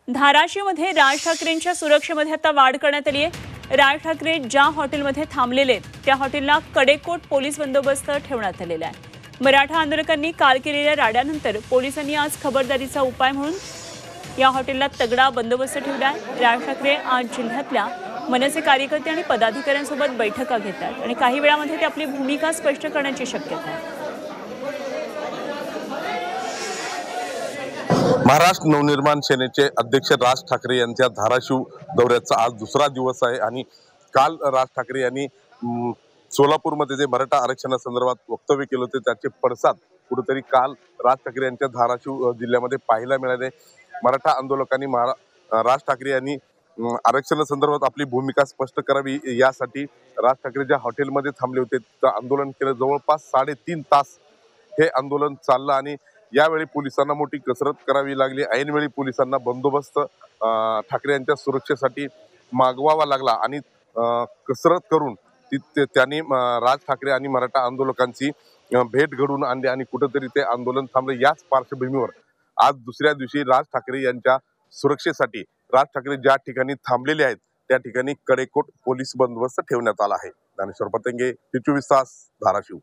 धाराशिवमध्ये राज ठाकरेंच्या सुरक्षेमध्ये आता वाढ करण्यात आली आहे। राज ठाकरे ज्या हॉटेलमध्ये थांबलेले त्या हॉटेलला कडेकोट पोलीस बंदोबस्त ठेवण्यात आलेला आहे। मराठा आंदोलकांनी काल केलेल्या राड्यानंतर पोलिसांनी आज खबरदारीचा उपाय म्हणून या हॉटेलला तगडा बंदोबस्त ठेवला आहे। राज ठाकरे आज जिल्ह्यातल्या मनसे कार्यकर्ते आणि पदाधिकाऱ्यांसोबत बैठका घेतात आणि काही वेळामध्ये ते आपली भूमिका स्पष्ट करण्याची शक्यता आहे। महाराष्ट्र नवनिर्माण सेनेचे अध्यक्ष राज ठाकरे यांच्या धाराशिव दौऱ्याचा आज दुसरा दिवस आहे आणि काल राज ठाकरे यांनी सोलापूरमध्ये जे मराठा आरक्षणासंदर्भात वक्तव्य केले होते त्याचे पडसाद कुठेतरी काल राज ठाकरे यांच्या धाराशिव जिल्ह्यामध्ये पाहायला मिळाले। मराठा आंदोलकांनी राज ठाकरे यांनी आरक्षणासंदर्भात आपली भूमिका स्पष्ट करावी यासाठी राज ठाकरे ज्या हॉटेलमध्ये थांबले होते तिथं आंदोलन केलं। जवळपास 3.5 तास हे आंदोलन चाललं आणि यावेळी पोलिसांना मोठी कसरत करावी लागली। ऐनवेळी पोलिसांना बंदोबस्त ठाकरे यांच्या सुरक्षेसाठी मागवावा लागला आणि कसरत करून त्यांनी राज ठाकरे आणि मराठा आंदोलकांची भेट घडवून आणली आणि कुठेतरी ते आंदोलन थांबले। याच पार्श्वभूमीवर आज दुसऱ्या दिवशी राज ठाकरे यांच्या सुरक्षेसाठी राज ठाकरे ज्या ठिकाणी थांबलेले आहेत त्या ठिकाणी कडेकोट पोलीस बंदोबस्त ठेवण्यात आला आहे। ज्ञानेश्वर पतंगे, 24 तास, धाराशिव।